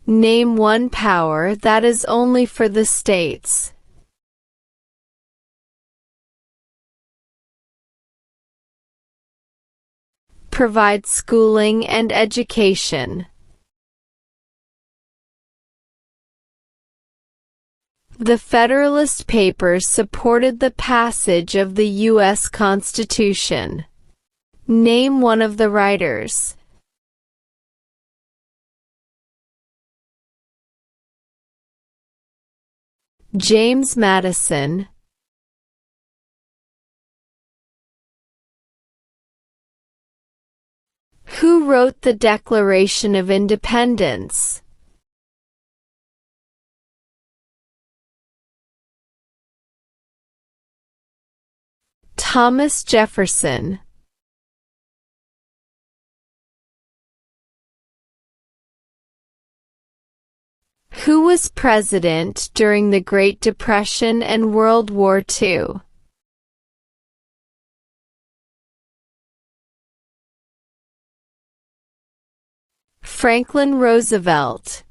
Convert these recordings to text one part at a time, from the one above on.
Name one power that is only for the states. Provide schooling and education. The Federalist Papers supported the passage of the U.S. Constitution. Name one of the writers. James Madison. Who wrote the Declaration of Independence? Thomas Jefferson. Who was president during the Great Depression and World War II? Franklin Roosevelt.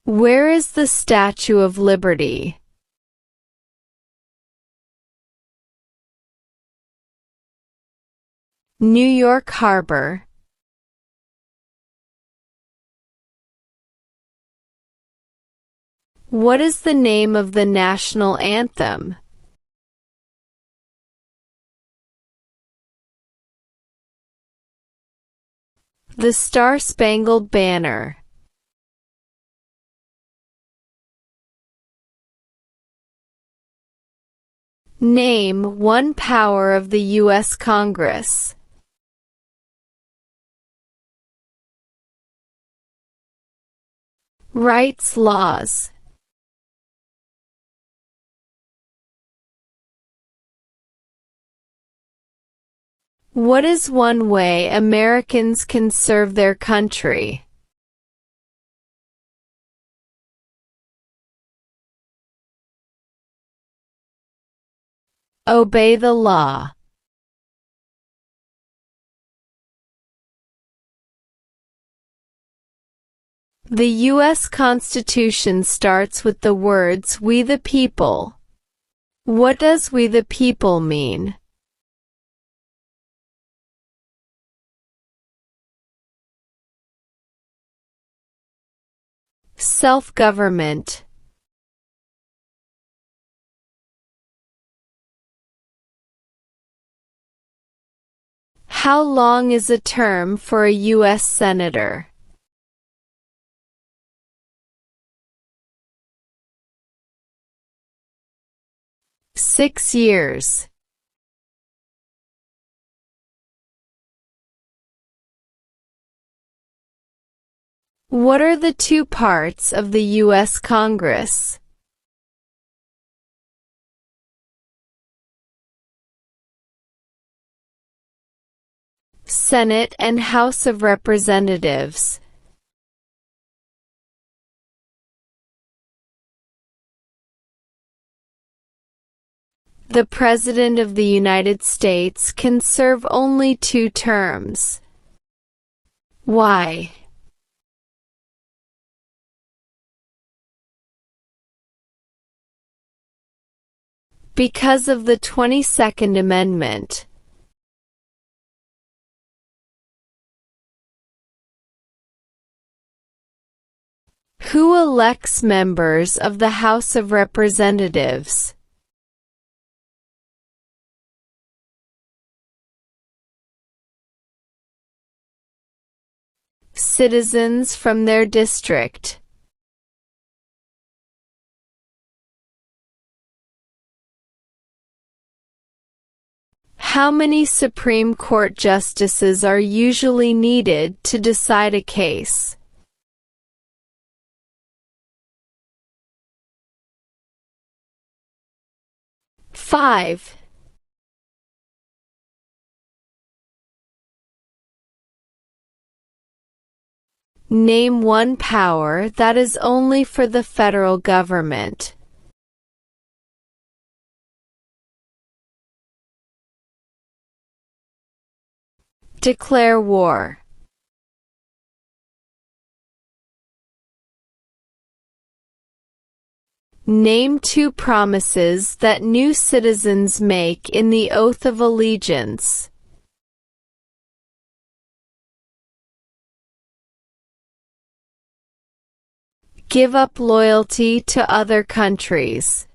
Where is the Statue of Liberty? New York Harbor. What is the name of the national anthem? The Star-Spangled Banner. Name one power of the U.S. Congress. Writes laws. What is one way Americans can serve their country? Obey the law. The U.S. Constitution starts with the words "We the people." What does "we the people" mean? Self-government. How long is a term for a U.S. Senator? Six years. What are the two parts of the U.S. Congress? Senate and House of Representatives. The President of the United States can serve only 2 terms. Why? Because of the 22nd Amendment. Who elects members of the House of Representatives? Citizens from their district. How many Supreme Court justices are usually needed to decide a case? 5. Name one power that is only for the federal government. Declare war. Name two promises that new citizens make in the oath of allegiance. Give up loyalty to other countries.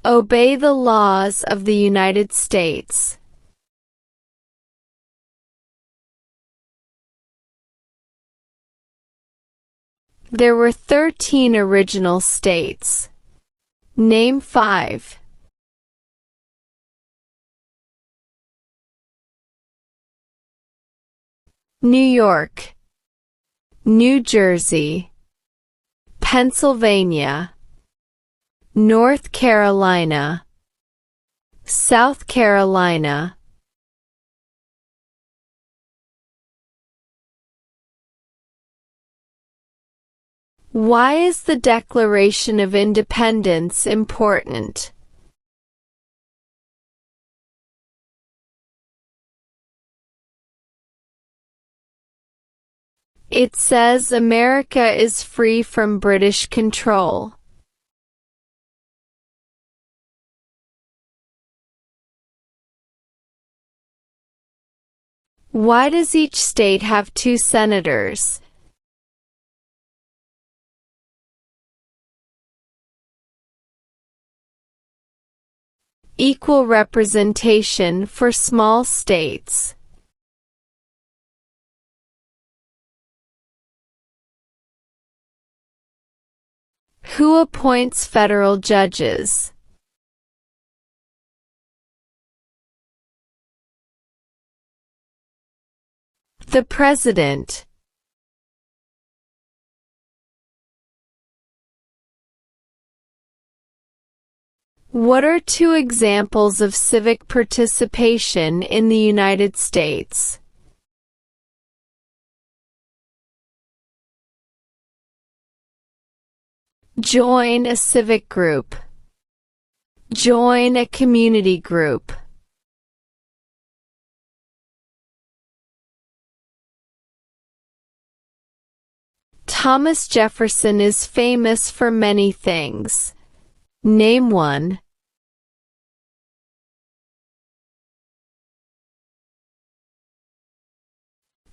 Obey the laws of the United States. There were 13 original states. Name 5. New York, New Jersey, Pennsylvania, North Carolina, South Carolina. Why is the Declaration of Independence important? It says America is free from British control. Why does each state have 2 senators? Equal representation for small states. Who appoints federal judges? The President. What are 2 examples of civic participation in the United States? Join a civic group. Join a community group. Thomas Jefferson is famous for many things. Name 1.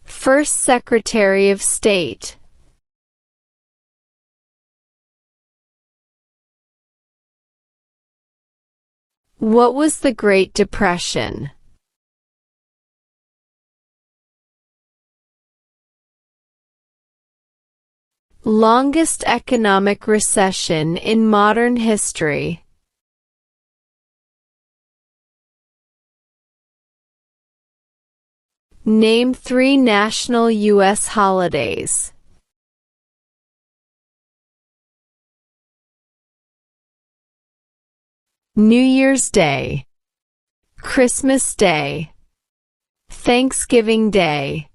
First Secretary of State. What was the Great Depression? Longest economic recession in modern history. Name 3 national U.S. holidays. New Year's Day, Christmas Day, Thanksgiving Day.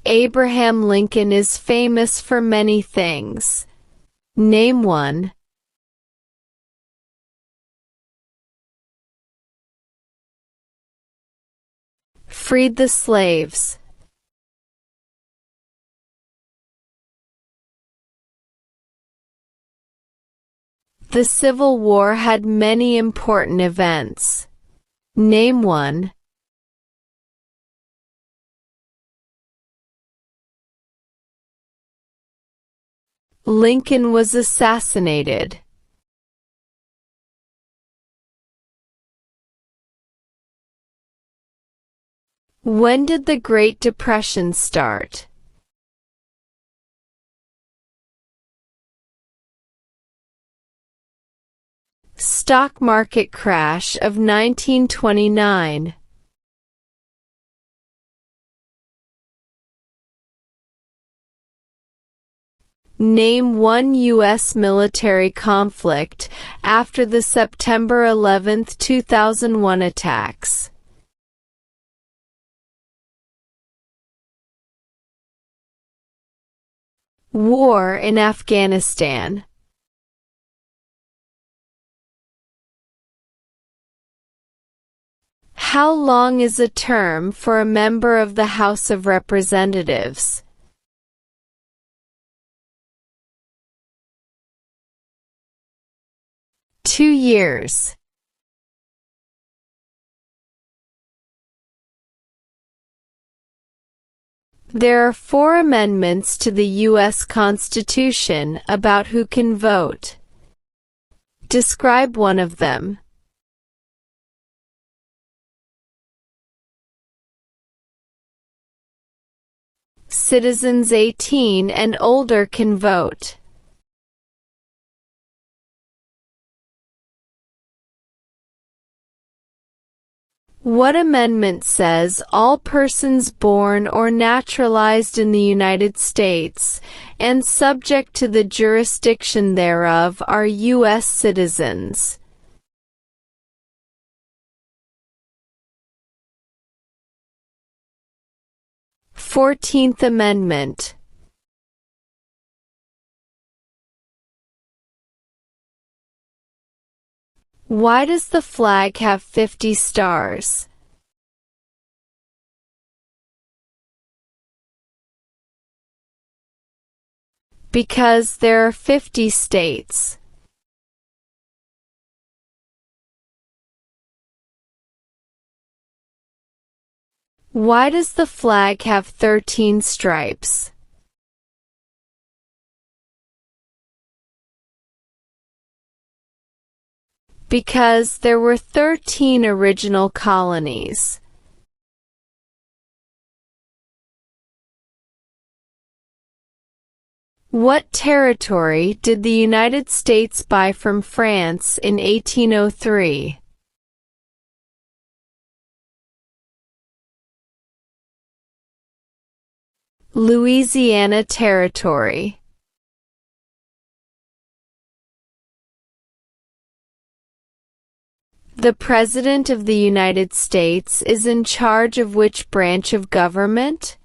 Abraham Lincoln is famous for many things. Name 1. Freed the slaves. The Civil War had many important events. Name 1. Lincoln was assassinated. When did the Great Depression start? Stock market crash of 1929. Name 1 U.S. military conflict after the September 11, 2001 attacks. War in Afghanistan. How long is a term for a member of the House of Representatives? Two years. There are 4 amendments to the U.S. Constitution about who can vote. Describe one of them. Citizens 18 and older can vote. What amendment says all persons born or naturalized in the United States and subject to the jurisdiction thereof are U.S. citizens? 14th Amendment. Why does the flag have 50 stars? Because there are 50 states. Why does the flag have 13 stripes? Because there were 13 original colonies. What territory did the United States buy from France in 1803? Louisiana Territory. The President of the United States is in charge of which branch of government?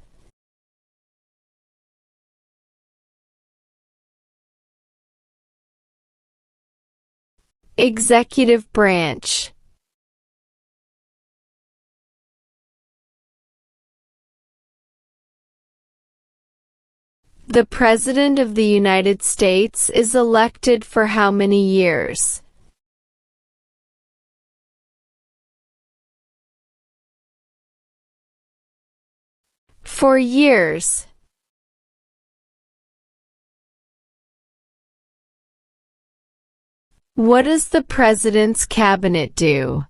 Executive branch. The President of the United States is elected for how many years? For years. What does the President's cabinet do?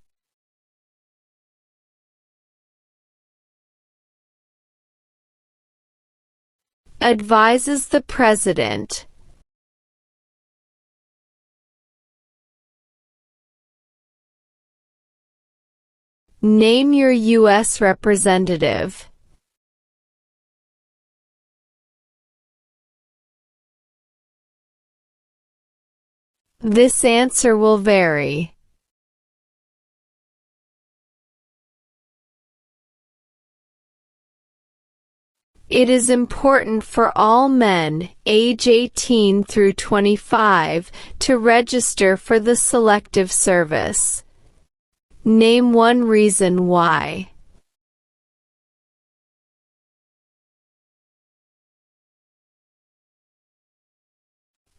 Advises the President. Name your U.S. representative. This answer will vary. It is important for all men, age 18 through 25, to register for the Selective Service. Name one reason why.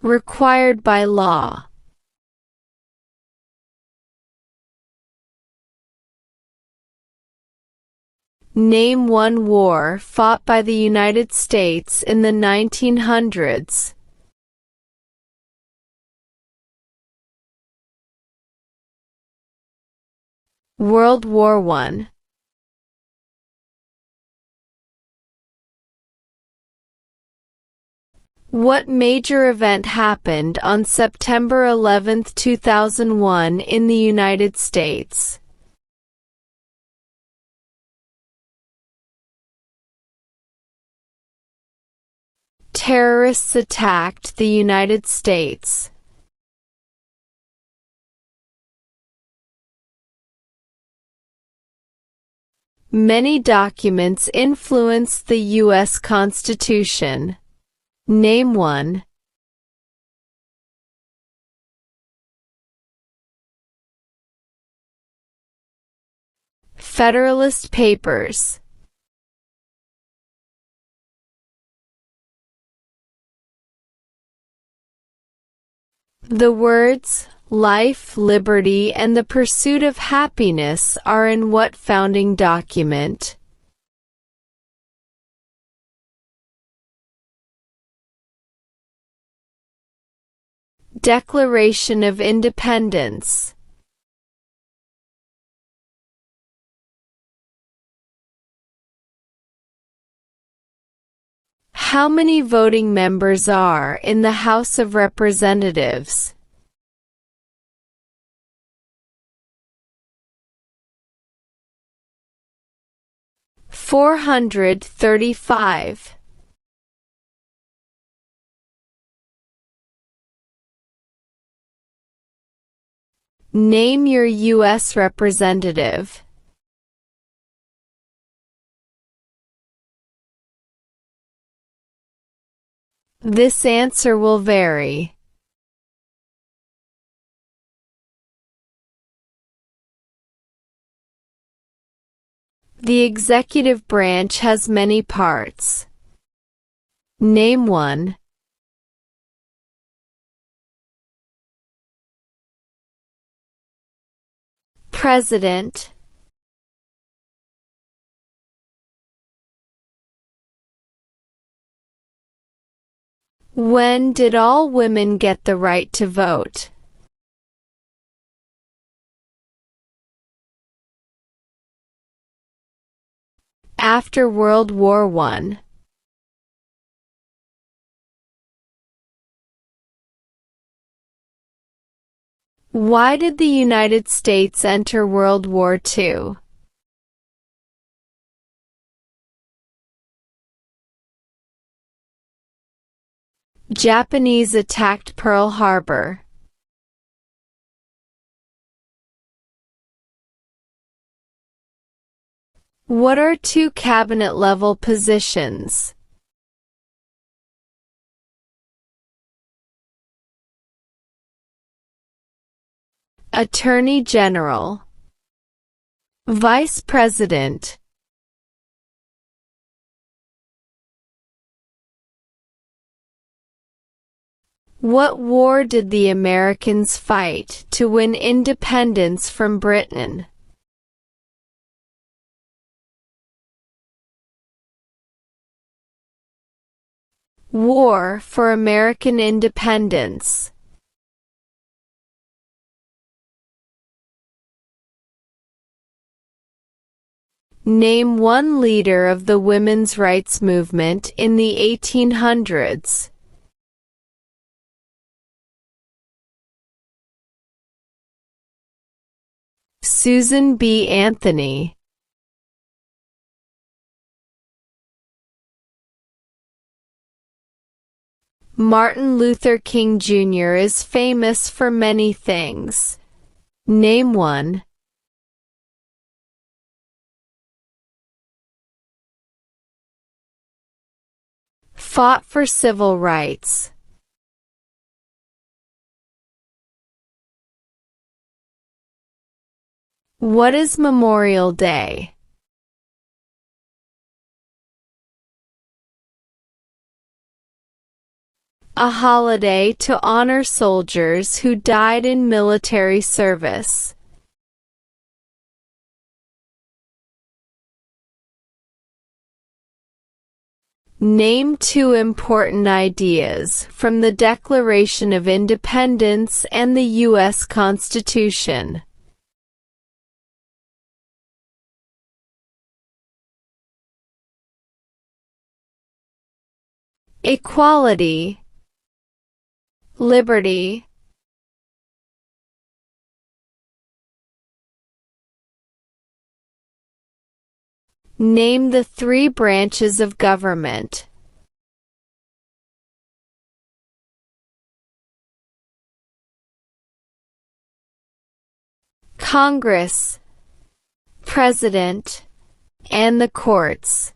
Required by law. Name one war fought by the United States in the 1900s. World War I. What major event happened on September 11, 2001 in the United States? Terrorists attacked the United States. Many documents influence the U.S. Constitution. Name one. Federalist Papers. The words life, liberty, and the pursuit of happiness are in what founding document? Declaration of Independence. How many voting members are in the House of Representatives? 435. Name your U.S. representative. This answer will vary. The executive branch has many parts. Name one. President. When did all women get the right to vote? After World War I. Why did the United States enter World War II? Japanese attacked Pearl Harbor. What are two cabinet-level positions? Attorney General. Vice President. What war did the Americans fight to win independence from Britain? War for American Independence. Name one leader of the women's rights movement in the 1800s. Susan B. Anthony. Martin Luther King Jr. is famous for many things. Name one. Fought for civil rights. What is Memorial Day? A holiday to honor soldiers who died in military service. Name two important ideas from the Declaration of Independence and the U.S. Constitution. Equality. Liberty. Name the three branches of government. Congress, President, and the courts.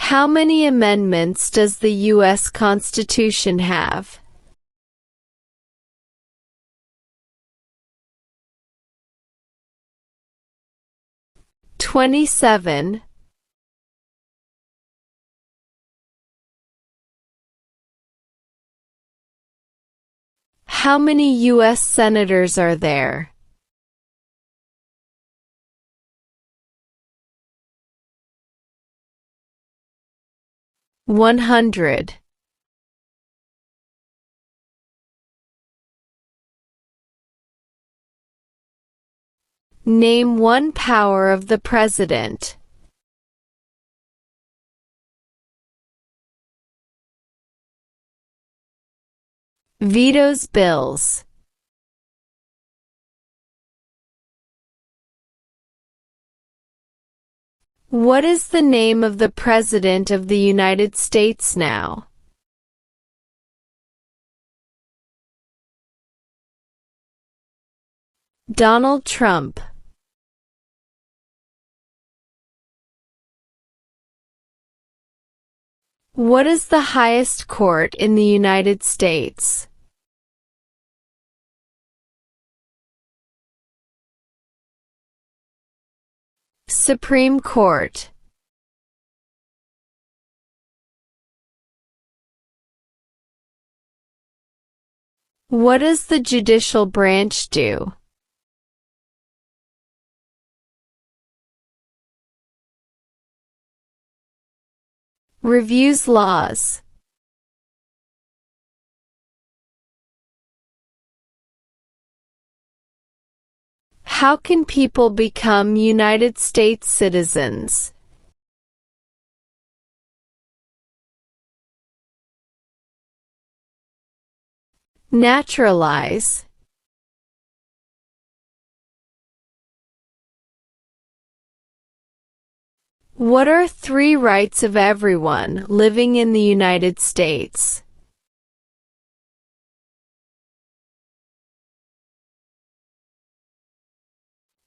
How many amendments does the U.S. Constitution have? 27. How many U.S. senators are there? 100. Name one power of the president. Vetoes bills. What is the name of the President of the United States now? Donald Trump. What is the highest court in the United States? Supreme Court. What does the judicial branch do? Reviews laws. How can people become United States citizens? Naturalize. What are 3 rights of everyone living in the United States?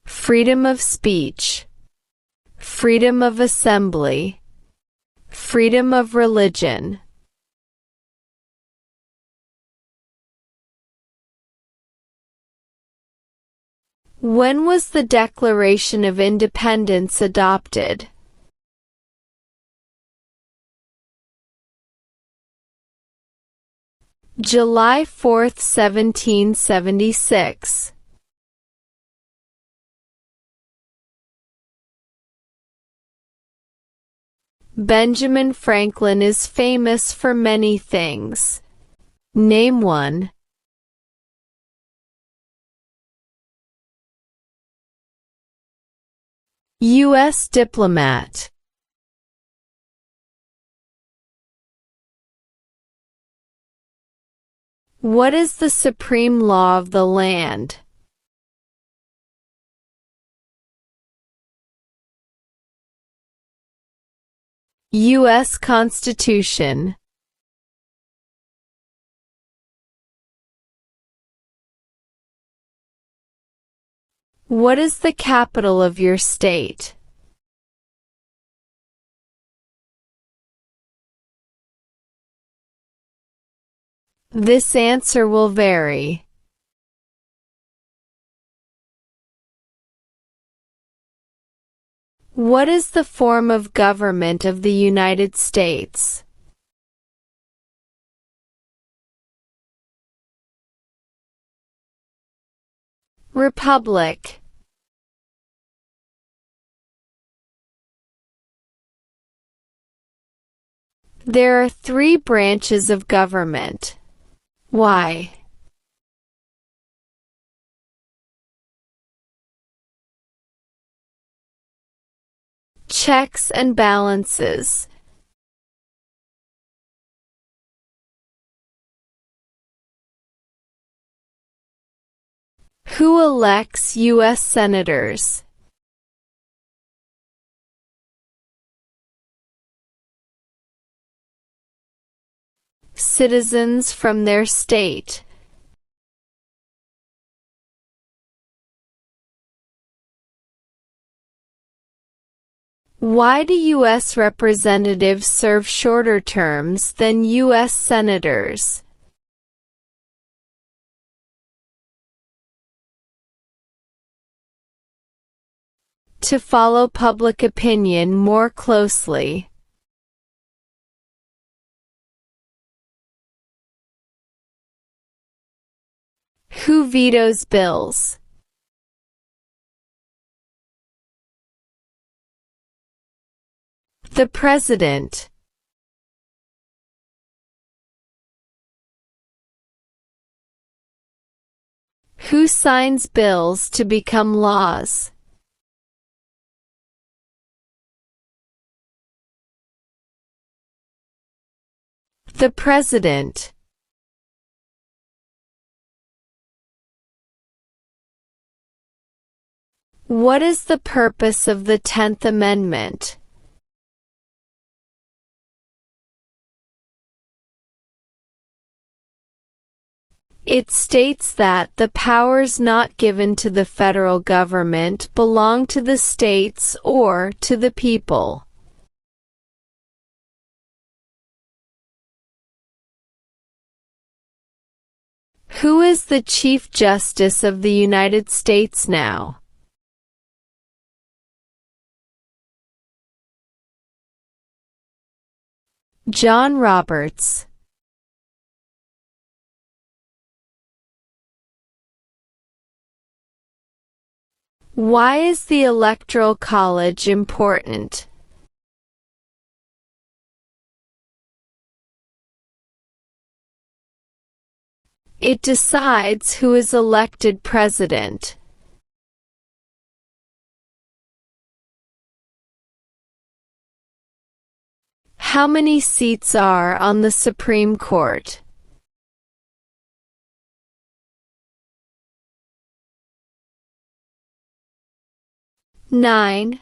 Freedom of speech, freedom of assembly, freedom of religion. When was the Declaration of Independence adopted? July 4, 1776. Benjamin Franklin is famous for many things. Name one. U.S. diplomat. What is the supreme law of the land? U.S. Constitution. What is the capital of your state? This answer will vary. What is the form of government of the United States? Republic. There are 3 branches of government. Why? Checks and balances. Who elects U.S. senators? Citizens from their state. Why do U.S. representatives serve shorter terms than U.S. senators? To follow public opinion more closely. Who vetoes bills? The President. Who signs bills to become laws? The President. What is the purpose of the 10th Amendment? It states that the powers not given to the federal government belong to the states or to the people. Who is the Chief Justice of the United States now? John Roberts. Why is the Electoral College important? It decides who is elected president. How many seats are on the Supreme Court? Nine.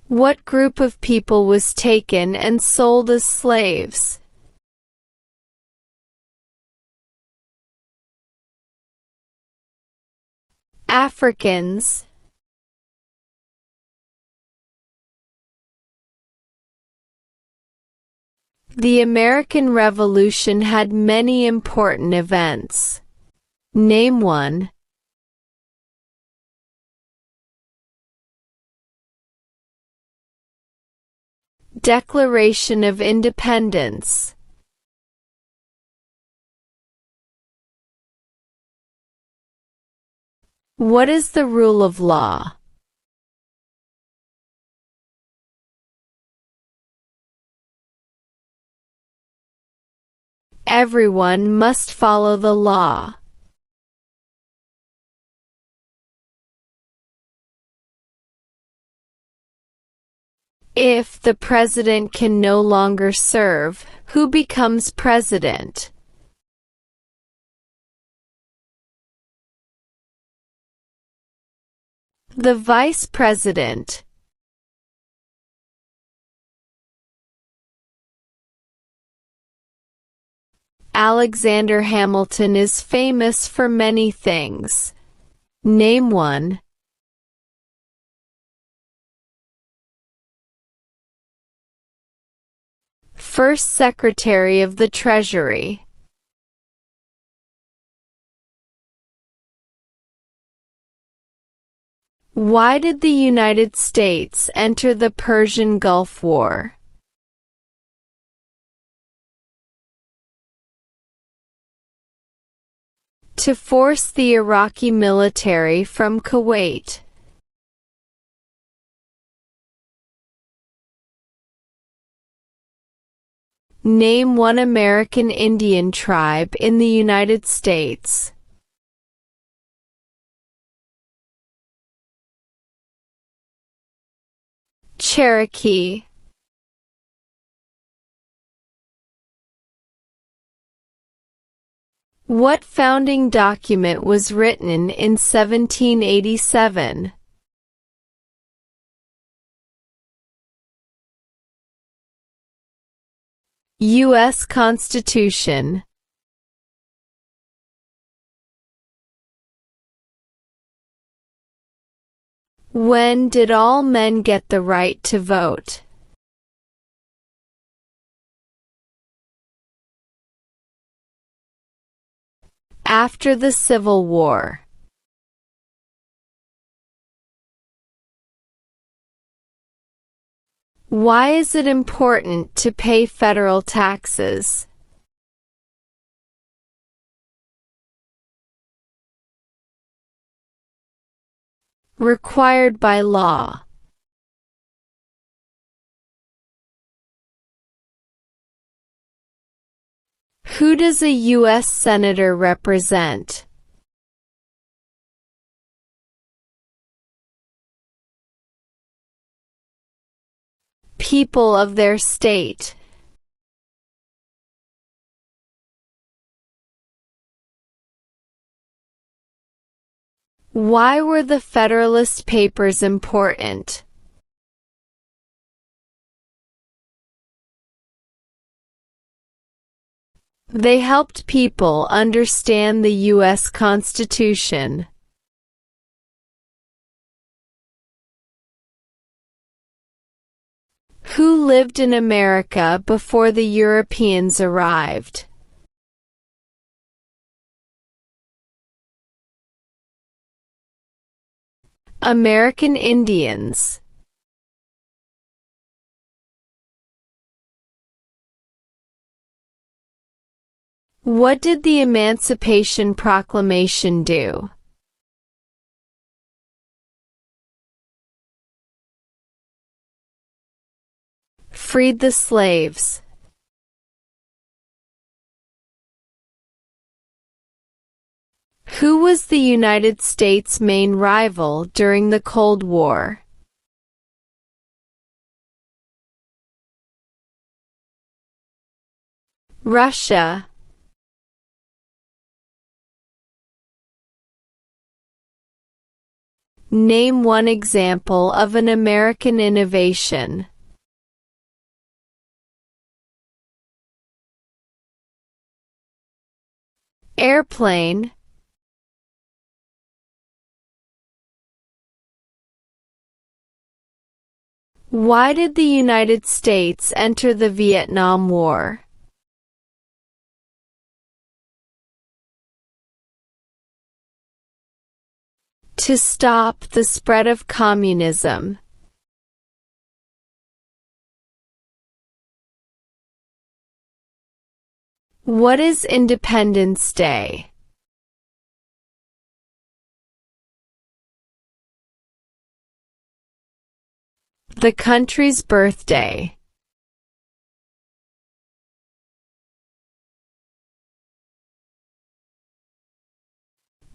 What group of people was taken and sold as slaves? Africans. The American Revolution had many important events. Name one. Declaration of Independence. What is the rule of law? Everyone must follow the law. If the president can no longer serve, who becomes president? The vice president. Alexander Hamilton is famous for many things. Name one. First Secretary of the Treasury. Why did the United States enter the Persian Gulf War? To force the Iraqi military from Kuwait. Name one American Indian tribe in the United States. Cherokee. What founding document was written in 1787? U.S. Constitution. When did all men get the right to vote? After the Civil War. Why is it important to pay federal taxes? Required by law. Who does a U.S. Senator represent? People of their state. Why were the Federalist Papers important? They helped people understand the U.S. Constitution. Who lived in America before the Europeans arrived? American Indians. What did the Emancipation Proclamation do? Freed the slaves. Who was the United States' main rival during the Cold War? Russia. Name one example of an American innovation. Airplane. Why did the United States enter the Vietnam War? To stop the spread of communism. What is Independence Day? The country's birthday.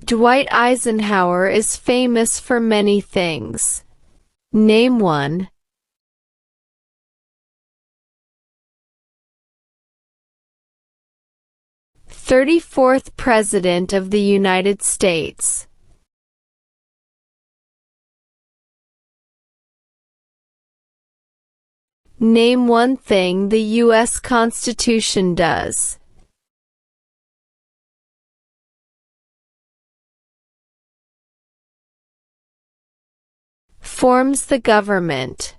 Dwight Eisenhower is famous for many things. Name one. 34th President of the United States. Name one thing the U.S. Constitution does. Forms the government.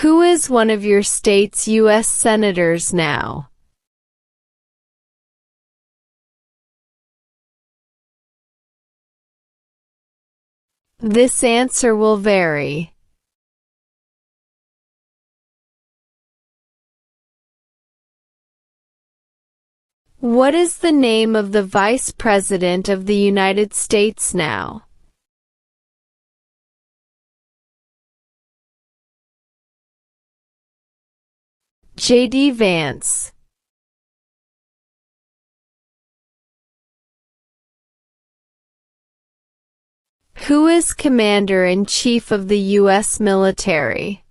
Who is one of your state's U.S. senators now? This answer will vary. What is the name of the Vice President of the United States now? J.D. Vance. Who is Commander-in-Chief of the U.S. military?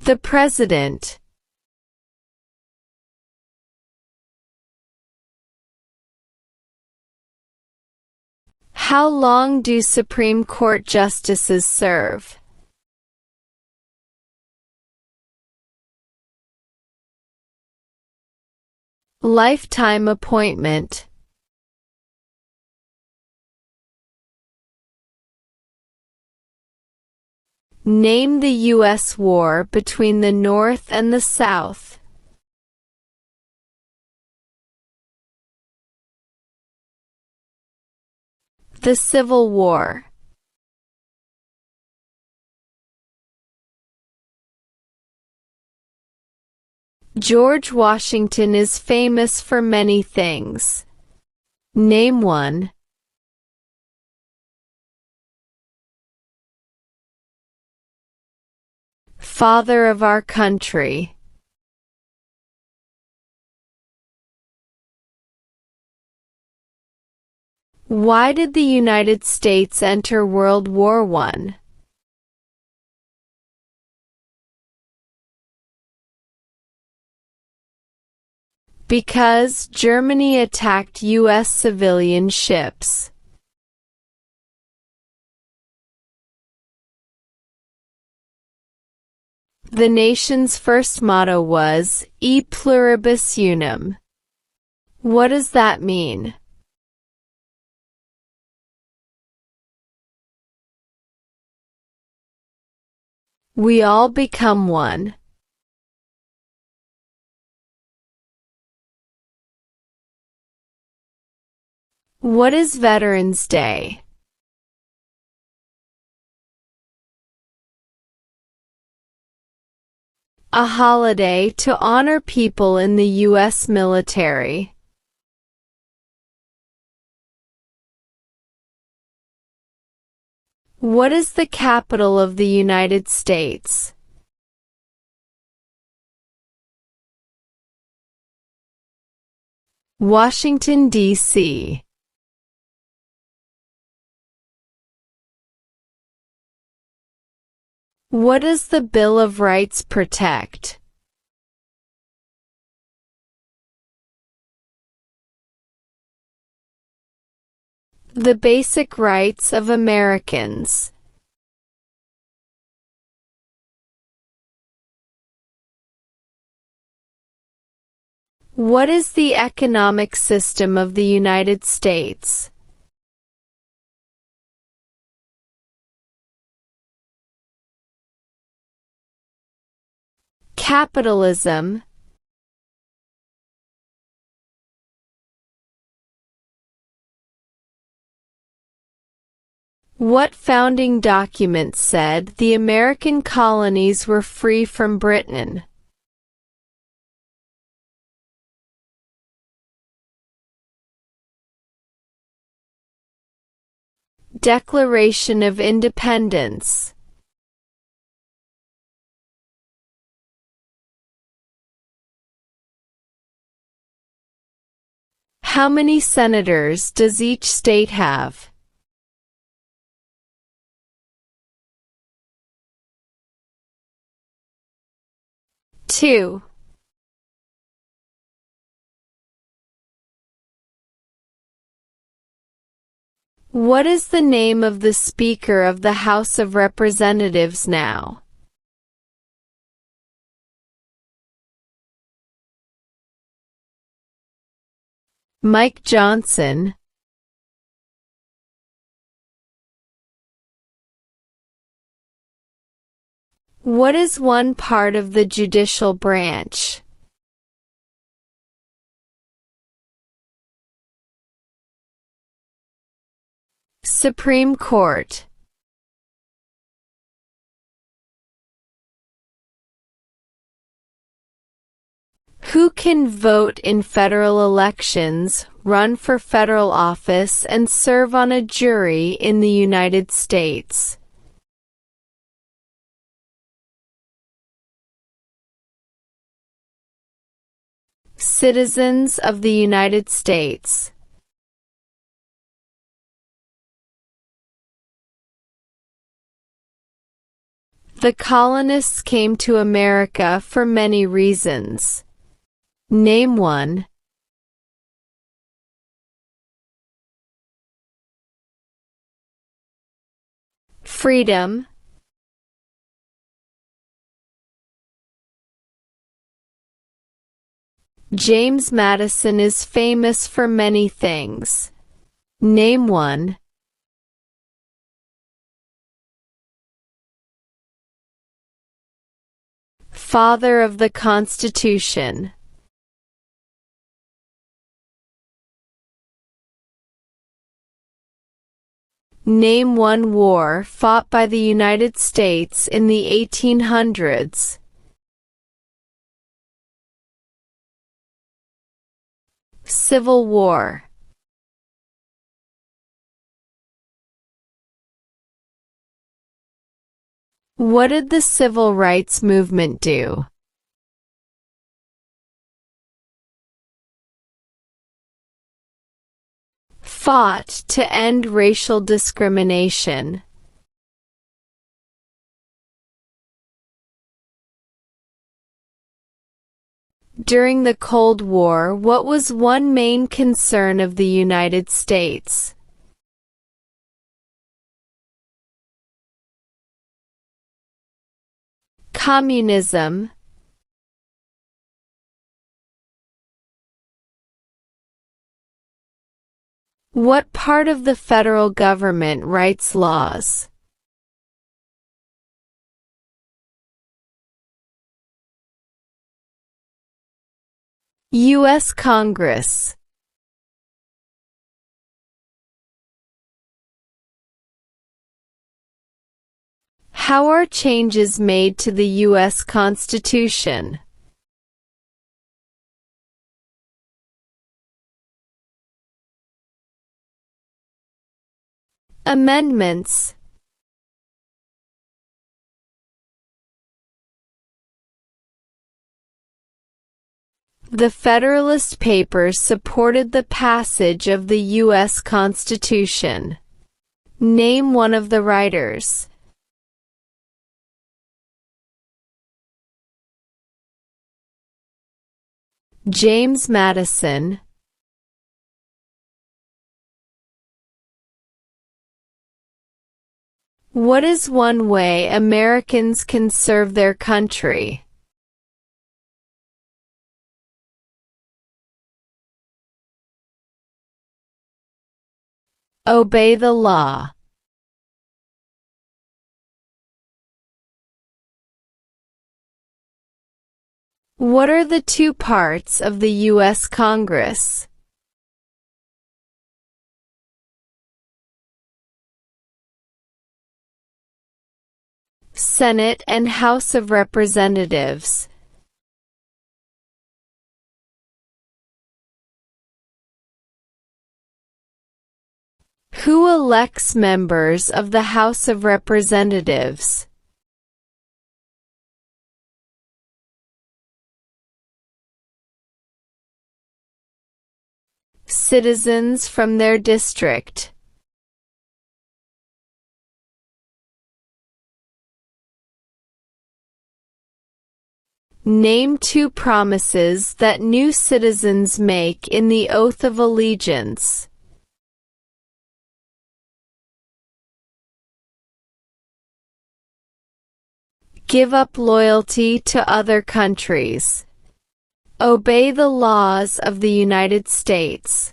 The President. How long do Supreme Court justices serve? Lifetime appointment. Name the U.S. war between the North and the South. The Civil War. George Washington is famous for many things. Name one. Father of our country. Why did the United States enter World War I? Because Germany attacked U.S. civilian ships. The nation's first motto was, E pluribus unum. What does that mean? We all become one. What is Veterans Day? A holiday to honor people in the U.S. military. What is the capital of the United States? Washington, D.C. What does the Bill of Rights protect? The basic rights of Americans. What is the economic system of the United States? Capitalism. What founding document said the American colonies were free from Britain? Declaration of Independence. How many senators does each state have? 2. What is the name of the Speaker of the House of Representatives now? Mike Johnson. What is one part of the judicial branch? Supreme Court. Who can vote in federal elections, run for federal office, and serve on a jury in the United States? Citizens of the United States. The colonists came to America for many reasons. Name one. Freedom. James Madison is famous for many things. Name one. Father of the Constitution. Name one war fought by the United States in the 1800s. Civil War. What did the Civil Rights Movement do? Fought to end racial discrimination. During the Cold War, what was one main concern of the United States? Communism. What part of the federal government writes laws? U.S. Congress. How are changes made to the U.S. Constitution? Amendments. The Federalist Papers supported the passage of the U.S. Constitution. Name one of the writers. James Madison. What is one way Americans can serve their country? Obey the law. What are the two parts of the U.S. Congress? Senate and House of Representatives. Who elects members of the House of Representatives? Citizens from their district. Name two promises that new citizens make in the Oath of Allegiance. Give up loyalty to other countries. Obey the laws of the United States.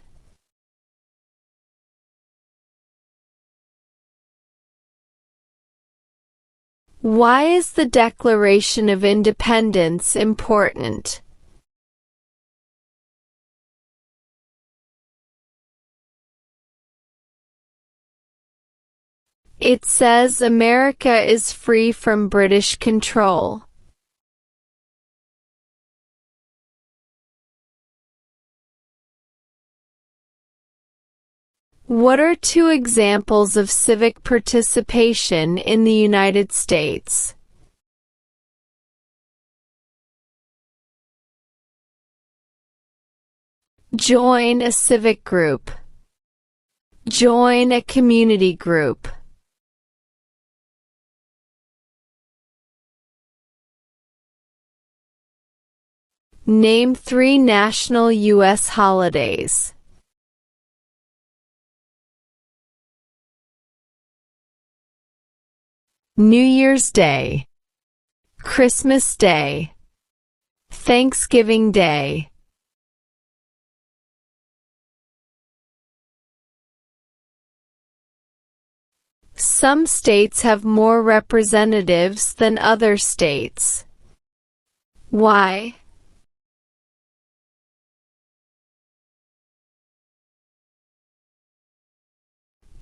Why is the Declaration of Independence important? It says America is free from British control. What are two examples of civic participation in the United States? Join a civic group. Join a community group. Name three national U.S. holidays. New Year's Day, Christmas Day, Thanksgiving Day. Some states have more representatives than other states. Why?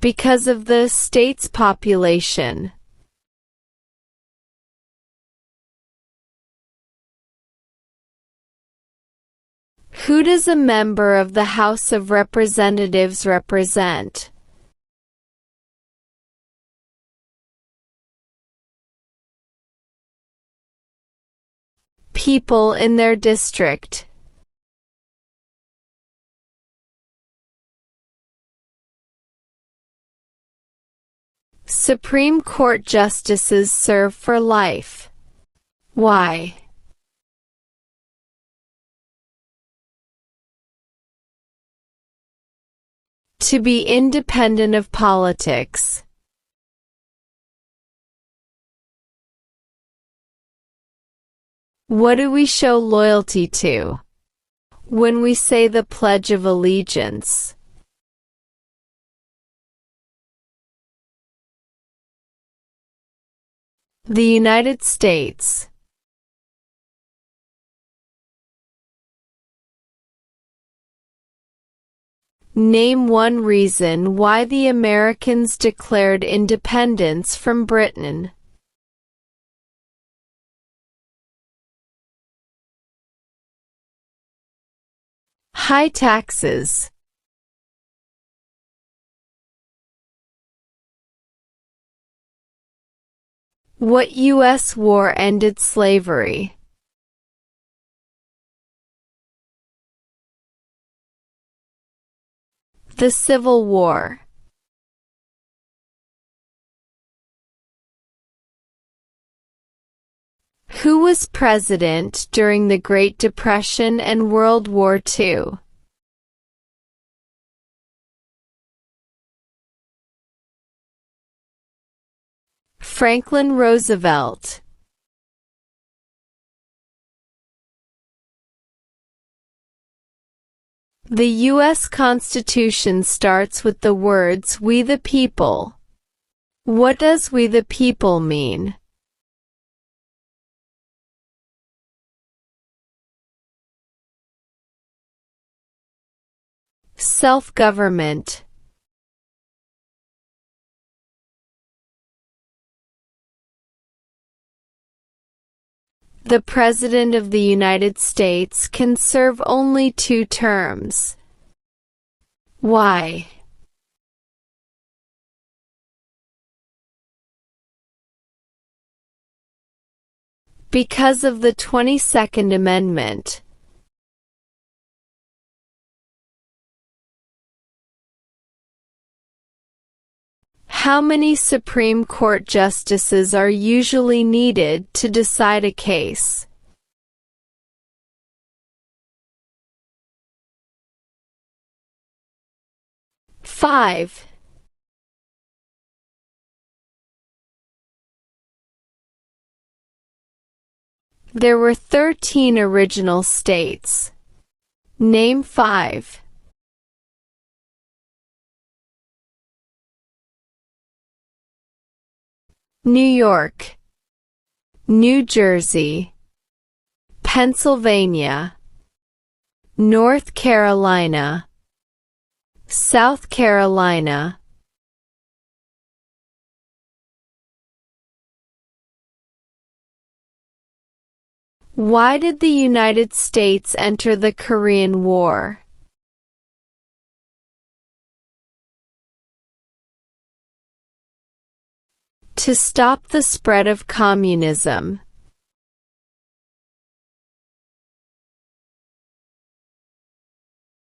Because of the state's population. Who does a member of the House of Representatives represent? People in their district. Supreme Court justices serve for life. Why? To be independent of politics. What do we show loyalty to when we say the Pledge of Allegiance? The United States. Name one reason why the Americans declared independence from Britain. High taxes. What U.S. war ended slavery? The Civil War. Who was president during the Great Depression and World War II? Franklin Roosevelt. The U.S. Constitution starts with the words "We the people." What does "we the people" mean? Self-government. The President of the United States can serve only 2 terms. Why? Because of the 22nd Amendment. How many Supreme Court justices are usually needed to decide a case? 5. There were 13 original states. Name 5. New York, New Jersey, Pennsylvania, North Carolina, South Carolina. Why did the United States enter the Korean War? To stop the spread of communism.